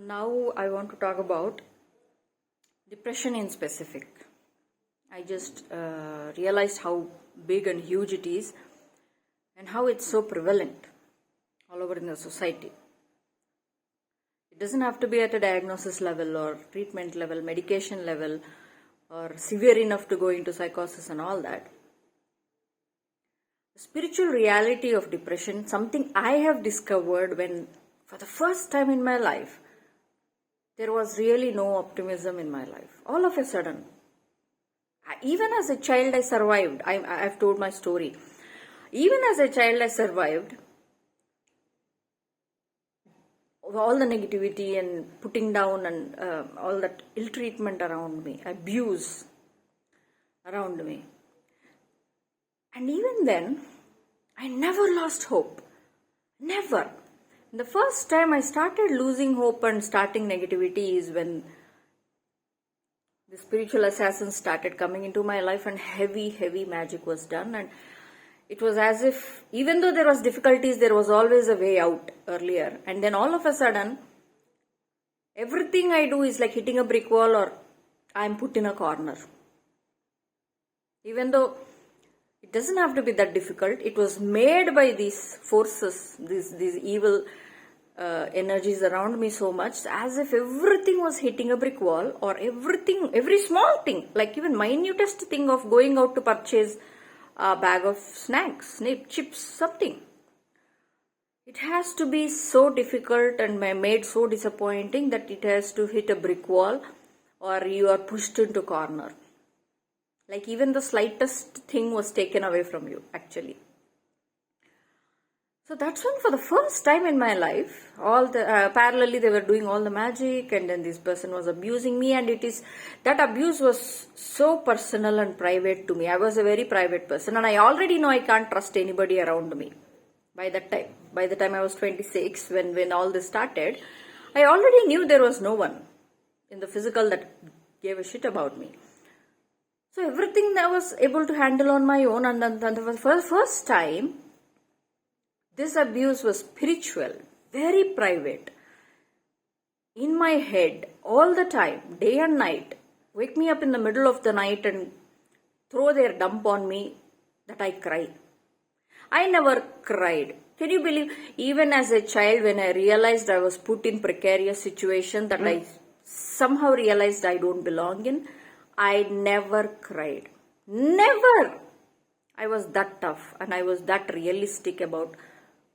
Now I want to talk about depression in specific. I just realized how big and huge it is and how it's so prevalent all over in the society. It doesn't have to be at a diagnosis level or treatment level, medication level, or severe enough to go into psychosis and all that. The spiritual reality of depression, something I have discovered when for the first time in my life, there was really no optimism in my life. All of a sudden, even as a child I survived. I've told my story. Even as a child I survived all the negativity and putting down and all that ill treatment around me, abuse around me. And even then, I never lost hope. Never. The first time I started losing hope and starting negativity is when the spiritual assassins started coming into my life and heavy magic was done. And it was as if, even though there was difficulties, there was always a way out earlier. And then all of a sudden, everything I do is like hitting a brick wall or I'm put in a corner. Even though it doesn't have to be that difficult. It was made by these forces, these evil energies around me so much, as if everything was hitting a brick wall, or every small thing, like even minutest thing of going out to purchase a bag of snacks, chips, something. It has to be so difficult and made so disappointing that it has to hit a brick wall or you are pushed into a corner. Like even the slightest thing was taken away from you, actually. So that's when for the first time in my life, parallelly they were doing all the magic, and then this person was abusing me, and that abuse was so personal and private to me. I was a very private person, and I already know I can't trust anybody around me. By the time I was 26, when all this started, I already knew there was no one in the physical that gave a shit about me. So everything that I was able to handle on my own, and then for the first time, this abuse was spiritual, very private, in my head, all the time, day and night. Wake me up in the middle of the night and throw their dump on me that I cry. I never cried. Can you believe, even as a child, when I realized I was put in precarious situation that I somehow realized I don't belong in, I never cried. Never! I was that tough and I was that realistic about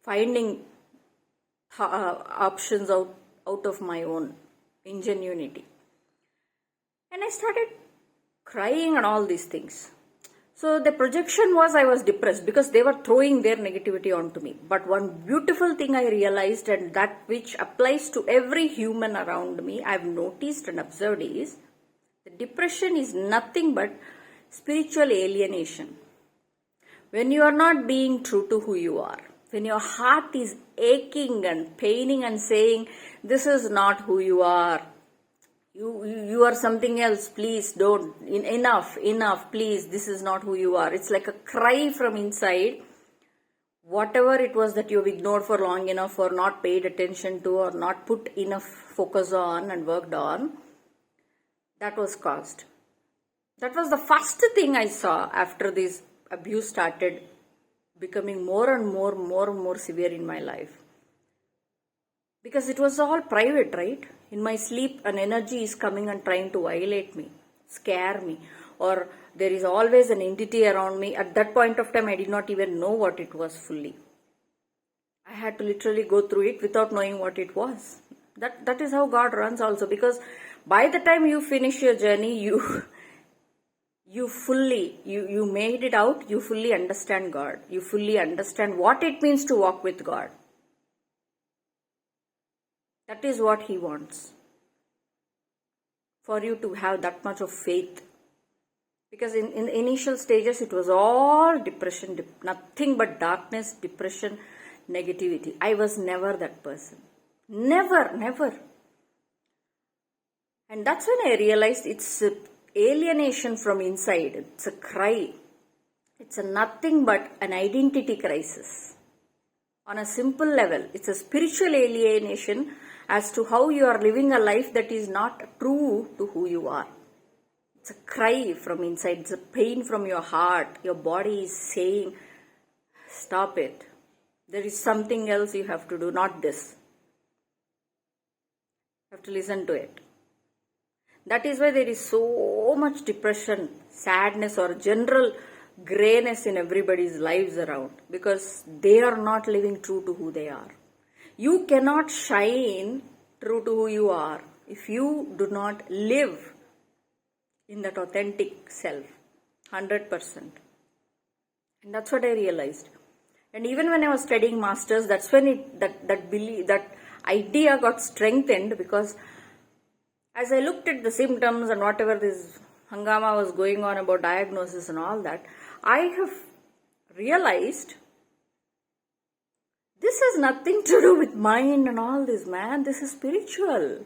finding options out of my own ingenuity. And I started crying and all these things. So the projection was I was depressed because they were throwing their negativity onto me. But one beautiful thing I realized, and that which applies to every human around me, I've noticed and observed, is depression is nothing but spiritual alienation. When you are not being true to who you are, when your heart is aching and paining and saying, this is not who you are, you are something else, please don't, enough, please, this is not who you are. It's like a cry from inside. Whatever it was that you've ignored for long enough, or not paid attention to, or not put enough focus on and worked on, that was caused. That was the first thing I saw after this abuse started becoming more and more severe in my life. Because it was all private, right? In my sleep, an energy is coming and trying to violate me, scare me, or there is always an entity around me. At that point of time, I did not even know what it was fully. I had to literally go through it without knowing what it was. That is how God runs also, because by the time you finish your journey, you made it out, you fully understand God. You fully understand what it means to walk with God. That is what He wants. For you to have that much of faith. Because in the initial stages, it was all depression, nothing but darkness, depression, negativity. I was never that person. Never. And that's when I realized it's alienation from inside. It's a cry. It's nothing but an identity crisis. on a simple level. It's a spiritual alienation as to how you are living a life that is not true to who you are. It's a cry from inside. It's a pain from your heart. Your body is saying, stop it. There is something else you have to do, not this. You have to listen to it. That is why there is so much depression, sadness, or general grayness in everybody's lives around, because they are not living true to who they are. You cannot shine true to who you are if you do not live in that authentic self, 100%. And that's what I realized. And even when I was studying masters, that's when that idea got strengthened, because as I looked at the symptoms and whatever this hangama was going on about diagnosis and all that, I have realized this has nothing to do with mind and all this, man. This is spiritual.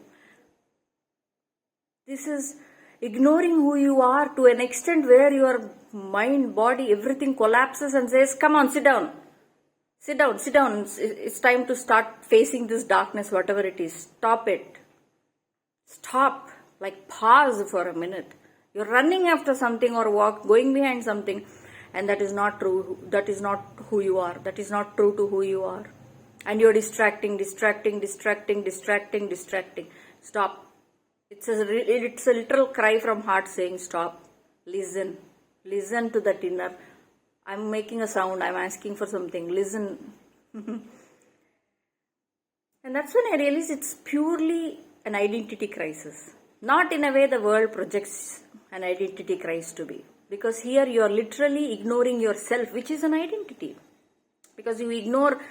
This is ignoring who you are to an extent where your mind, body, everything collapses and says, come on, sit down. Sit down, sit down. It's time to start facing this darkness, whatever it is. Stop it. Stop. Like pause for a minute. You're running after something or going behind something, and that is not true. That is not who you are. That is not true to who you are. And you're distracting. Stop. It's a literal cry from heart saying stop. Listen. Listen to that inner. I'm making a sound. I'm asking for something. Listen. And that's when I realized it's purely an identity crisis. Not in a way the world projects an identity crisis to be. Because here you are literally ignoring yourself, which is an identity. Because you ignore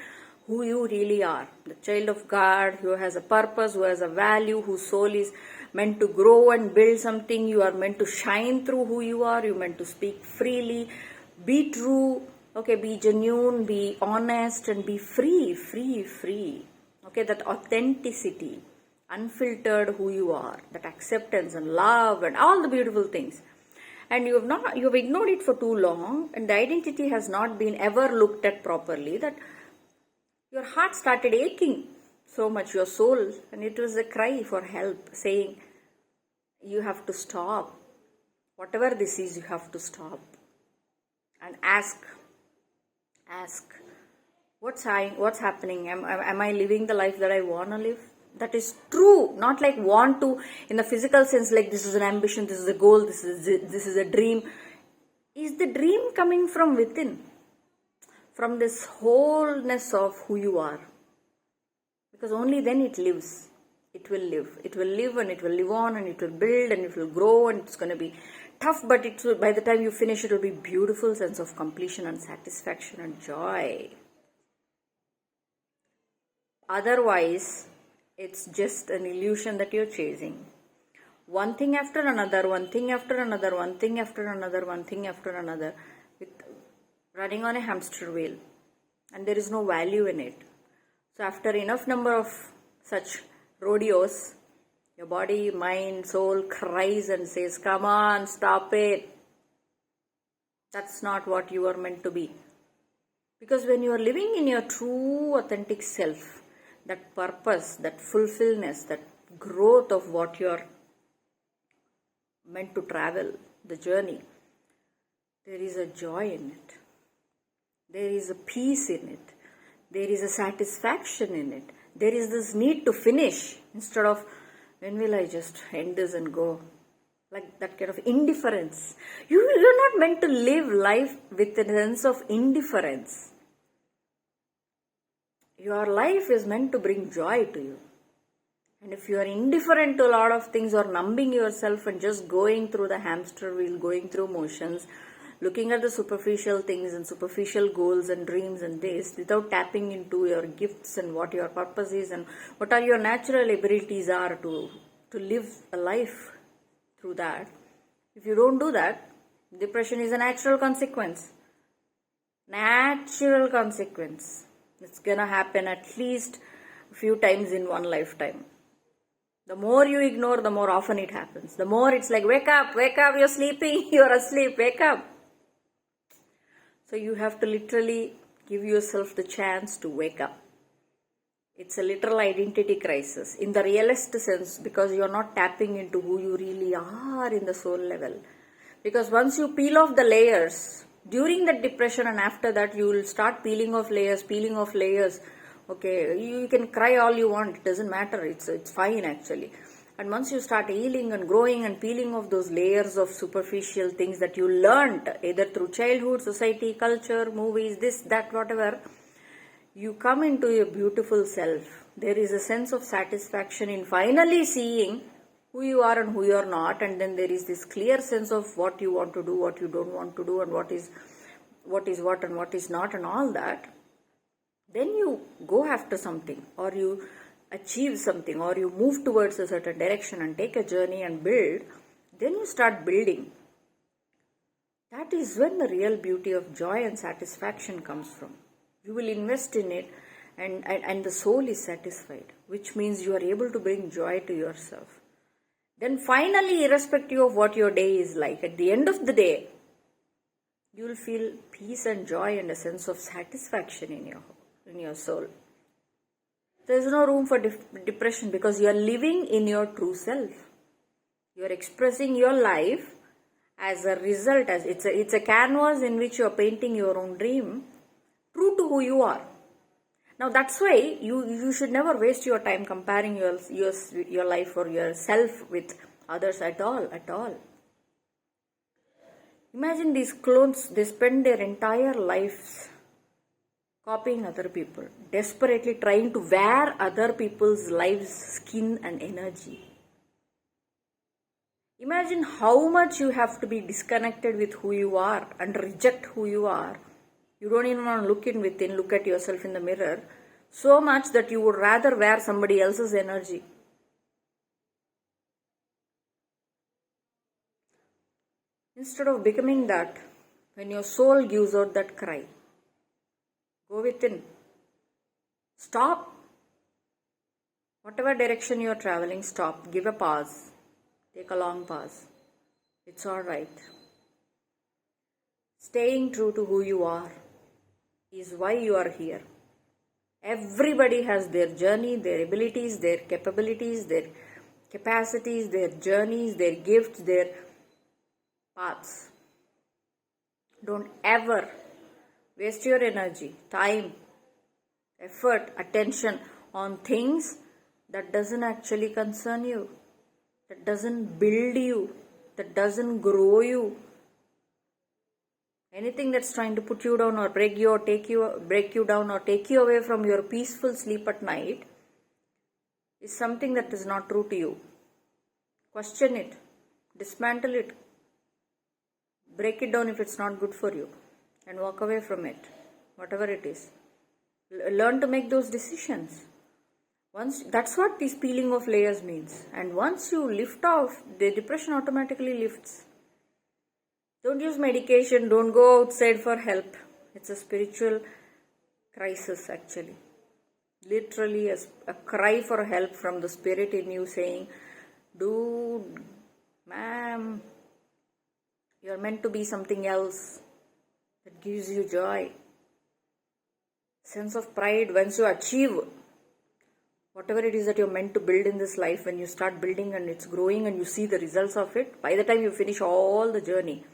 who you really are. The child of God who has a purpose, who has a value, whose soul is meant to grow and build something. You are meant to shine through who you are. You're meant to speak freely. Be true. Okay, be genuine, be honest, and be free. Okay, that authenticity. Unfiltered who you are, that acceptance and love and all the beautiful things. And you have ignored it for too long, and the identity has not been ever looked at properly, that your heart started aching so much, your soul, and it was a cry for help, saying, you have to stop. Whatever this is, you have to stop. And ask, what's happening? Am I living the life that I want to live? That is true, not like want to in the physical sense, like this is an ambition, this is a goal, this is a dream. Is the dream coming from within? From this wholeness of who you are? Because only then it lives. It will live. It will live and it will live on and it will build and it will grow, and it's going to be tough, but by the time you finish, it will be beautiful sense of completion and satisfaction and joy. Otherwise, it's just an illusion that you're chasing. One thing after another, with running on a hamster wheel. And there is no value in it. So after enough number of such rodeos, your body, mind, soul cries and says, come on, stop it. That's not what you are meant to be. Because when you are living in your true authentic self, that purpose, that fulfillment, that growth of what you're meant to travel, the journey, there is a joy in it. There is a peace in it. There is a satisfaction in it. There is this need to finish instead of, when will I just end this and go? Like that kind of indifference. You're not meant to live life with a sense of indifference. Your life is meant to bring joy to you. And if you are indifferent to a lot of things or numbing yourself and just going through the hamster wheel, going through motions, looking at the superficial things and superficial goals and dreams and this, without tapping into your gifts and what your purpose is and what are your natural abilities are to live a life through that. If you don't do that, depression is a natural consequence. Natural consequence. It's gonna happen at least a few times in one lifetime. The more you ignore, the more often it happens. The more it's like, wake up, you're sleeping, you're asleep, wake up. So you have to literally give yourself the chance to wake up. It's a literal identity crisis in the realist sense, because you're not tapping into who you really are in the soul level. Because once you peel off the layers, during that depression and after that, you will start peeling off layers. Okay, you can cry all you want, it doesn't matter, it's fine actually. And once you start healing and growing and peeling off those layers of superficial things that you learned either through childhood, society, culture, movies, this, that, whatever, you come into your beautiful self. There is a sense of satisfaction in finally seeing who you are and who you are not, and then there is this clear sense of what you want to do, what you don't want to do, and what is what and what is not, and all that. Then you go after something, or you achieve something, or you move towards a certain direction and take a journey and build. Then you start building. That is when the real beauty of joy and satisfaction comes from. You will invest in it, and the soul is satisfied, which means you are able to bring joy to yourself. Then finally, irrespective of what your day is like, at the end of the day, you will feel peace and joy and a sense of satisfaction in your soul. There is no room for depression, because you are living in your true self. You are expressing your life as a result, as it's a canvas in which you are painting your own dream, true to who you are. Now that's why you should never waste your time comparing your life or yourself with others at all. Imagine these clones, they spend their entire lives copying other people, desperately trying to wear other people's lives, skin and energy. Imagine how much you have to be disconnected with who you are and reject who you are. You don't even want to look at yourself in the mirror, so much that you would rather wear somebody else's energy. Instead of becoming that, when your soul gives out that cry, go within. Stop. Whatever direction you are traveling, stop. Give a pause. Take a long pause. It's alright. Staying true to who you are is why you are here. Everybody has their journey, their abilities, their capabilities, their capacities, their journeys, their gifts, their paths. Don't ever waste your energy, time, effort, attention on things that doesn't actually concern you, that doesn't build you, that doesn't grow you. Anything that's trying to put you down or break you down or take you away from your peaceful sleep at night is something that is not true to you. Question it, dismantle it, break it down if it's not good for you, and walk away from it, whatever it is. Learn to make those decisions. That's what this peeling of layers means. And once you lift off, the depression automatically lifts. Don't use medication, don't go outside for help. It's a spiritual crisis actually. Literally a cry for help from the spirit in you saying, dude, ma'am, you're meant to be something else that gives you joy. Sense of pride once you achieve whatever it is that you're meant to build in this life, when you start building and it's growing and you see the results of it, by the time you finish all the journey,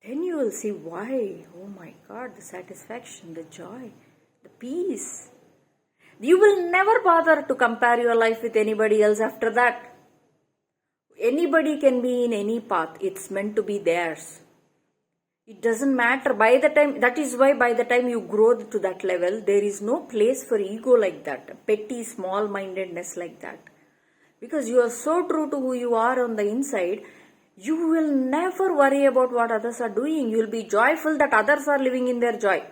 then you will see why. Oh my God, the satisfaction, the joy, the peace. You will never bother to compare your life with anybody else after that. Anybody can be in any path. It's meant to be theirs. It doesn't matter. That is why by the time you grow to that level, there is no place for ego like that, petty small-mindedness like that. Because you are so true to who you are on the inside, you will never worry about what others are doing. You will be joyful that others are living in their joy,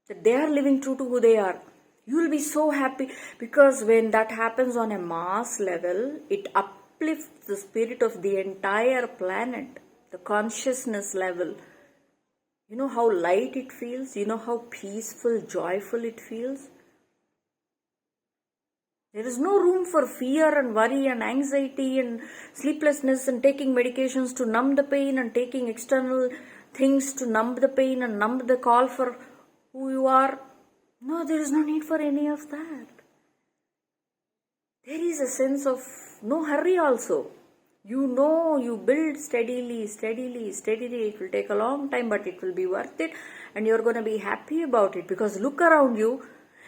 that they are living true to who they are. You will be so happy, because when that happens on a mass level, it uplifts the spirit of the entire planet, the consciousness level. You know how light it feels? You know how peaceful, joyful it feels? There is no room for fear and worry and anxiety and sleeplessness and taking medications to numb the pain and taking external things to numb the pain and numb the call for who you are. No, there is no need for any of that. There is a sense of no hurry also. You build steadily. It will take a long time, but it will be worth it, and you're going to be happy about it, because look around you.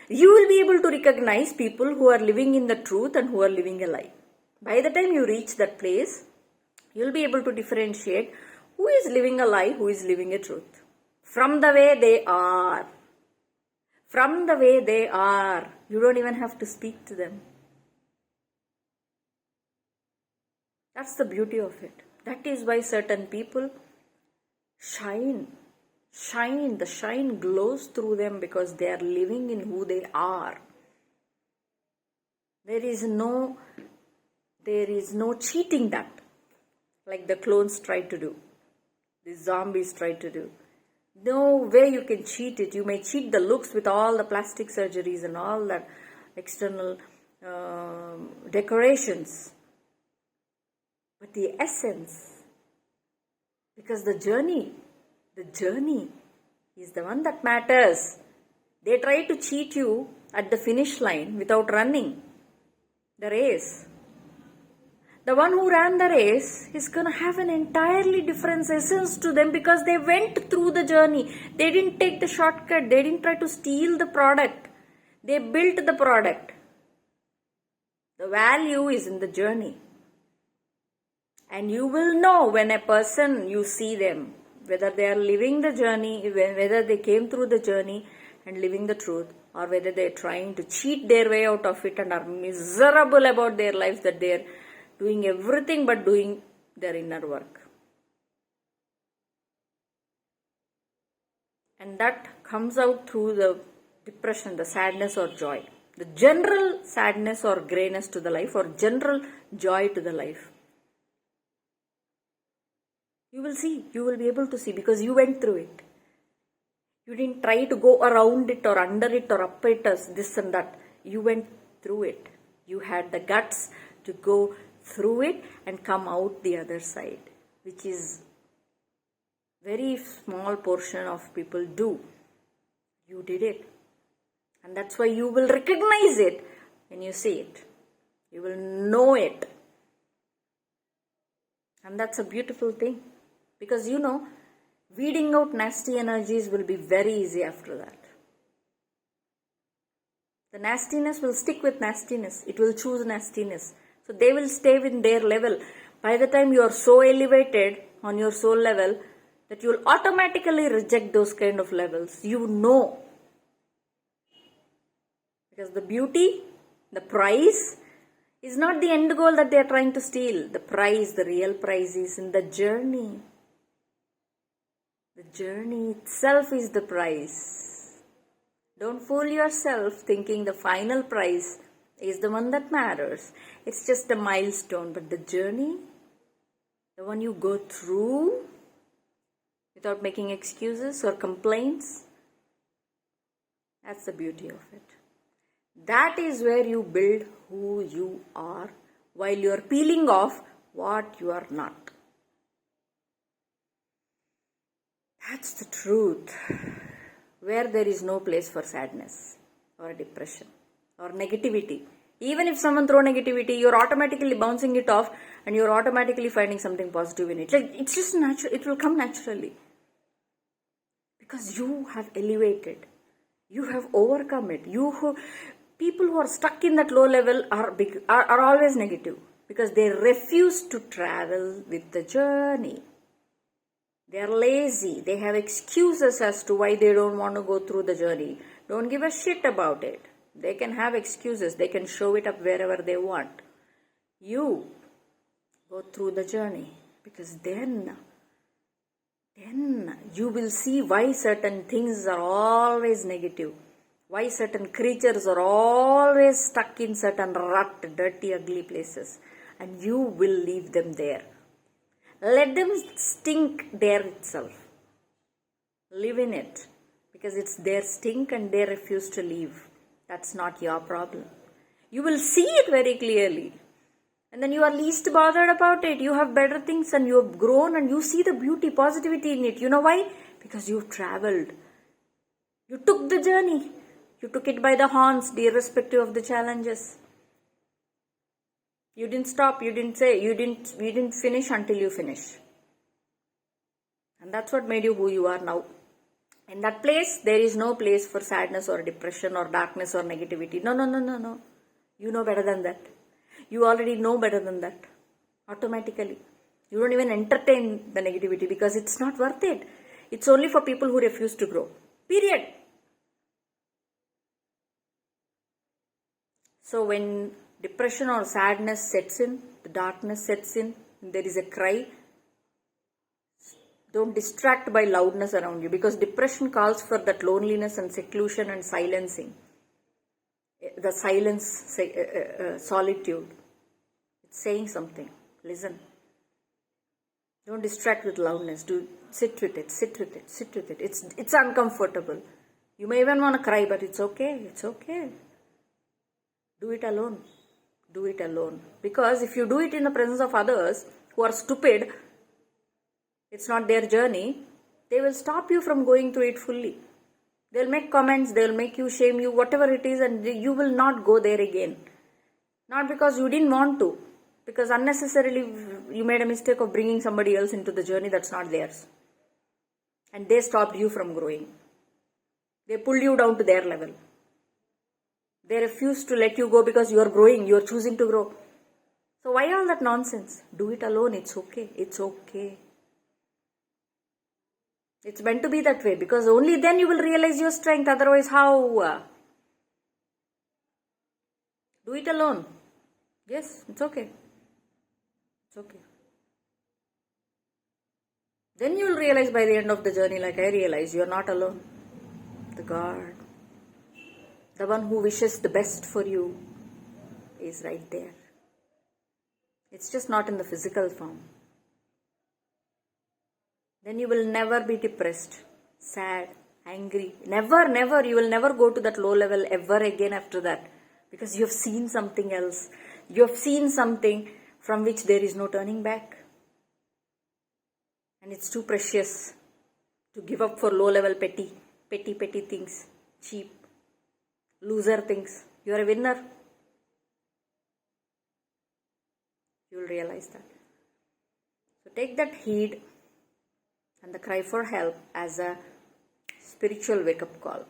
You will be able to recognize people who are living in the truth and who are living a lie. By the time you reach that place, you'll be able to differentiate who is living a lie, who is living a truth. From the way they are. From the way they are. You don't even have to speak to them. That's the beauty of it. That is why certain people shine. The shine glows through them because they are living in who they are. There is no cheating that, like the clones try to do, the zombies try to do. No way you can cheat it. You may cheat the looks with all the plastic surgeries and all that external decorations. But the essence, because the journey is the one that matters. They try to cheat you at the finish line without running the race. The one who ran the race is going to have an entirely different essence to them because they went through the journey. They didn't take the shortcut. They didn't try to steal the product. They built the product. The value is in the journey. And you will know when a person, you see them, whether they are living the journey, whether they came through the journey and living the truth, or whether they are trying to cheat their way out of it and are miserable about their lives, that they are doing everything but doing their inner work. And that comes out through the depression, the sadness or joy. The general sadness or grayness to the life, or general joy to the life. You will see, you will be able to see, because you went through it. You didn't try to go around it or under it or up it as this and that. You went through it. You had the guts to go through it and come out the other side, which is very small portion of people do. You did it. And that's why you will recognize it when you see it. You will know it. And that's a beautiful thing. Because weeding out nasty energies will be very easy after that. The nastiness will stick with nastiness. It will choose nastiness. So they will stay in their level. By the time you are so elevated on your soul level that you will automatically reject those kind of levels. You know. Because the beauty, the prize, is not the end goal that they are trying to steal. The prize, the real prize, is in the journey. The journey itself is the prize. Don't fool yourself thinking the final prize is the one that matters. It's just a milestone. But the journey, the one you go through without making excuses or complaints, that's the beauty of it. That is where you build who you are while you are peeling off what you are not. That's the truth. Where there is no place for sadness or depression or negativity. Even if someone throw negativity, you're automatically bouncing it off and you're automatically finding something positive in it. Like, it's just natural. It will come naturally. Because you have elevated. You have overcome it. People who are stuck in that low level are always negative. Because they refuse to travel with the journey. They are lazy. They have excuses as to why they don't want to go through the journey. Don't give a shit about it. They can have excuses. They can show it up wherever they want. You go through the journey, because then you will see why certain things are always negative. Why certain creatures are always stuck in certain rut, dirty, ugly places. And you will leave them there. Let them stink there itself. Live in it. Because it's their stink and they refuse to leave. That's not your problem. You will see it very clearly. And then you are least bothered about it. You have better things and you have grown and you see the beauty, positivity in it. You know why? Because you've traveled. You took the journey. You took it by the horns, irrespective of the challenges. You didn't stop. You didn't say. You didn't finish until you finish. And that's what made you who you are now. In that place, there is no place for sadness or depression or darkness or negativity. No, no, no, no, no. You know better than that. You already know better than that. Automatically. You don't even entertain the negativity because it's not worth it. It's only for people who refuse to grow. Period. So when depression or sadness sets in, the darkness sets in, there is a cry, don't distract by loudness around you, because depression calls for that loneliness and seclusion and silencing. The silence, solitude. It's saying something. Listen. Don't distract with loudness. Sit with it, sit with it, sit with it. It's uncomfortable. You may even want to cry, but it's okay. It's okay. Do it alone. Do it alone. Because if you do it in the presence of others who are stupid, it's not their journey, they will stop you from going through it fully. They'll make comments, they'll make you, shame you, whatever it is, and you will not go there again. Not because you didn't want to, because unnecessarily you made a mistake of bringing somebody else into the journey that's not theirs. And they stopped you from growing. They pulled you down to their level. They refuse to let you go because you are growing, you are choosing to grow. So why all that nonsense? Do it alone, it's okay, it's okay. It's meant to be that way, because only then you will realize your strength, otherwise how? Do it alone. Yes, it's okay. It's okay. Then you will realize by the end of the journey, like I realized, you are not alone. The God, the one who wishes the best for you, is right there. It's just not in the physical form. Then you will never be depressed, sad, angry. Never, never. You will never go to that low level ever again after that. Because you have seen something else. You have seen something from which there is no turning back. And it's too precious to give up for low level petty things. Cheap, loser things. You are a winner. You will realize that. So take that heed and the cry for help as a spiritual wake-up call.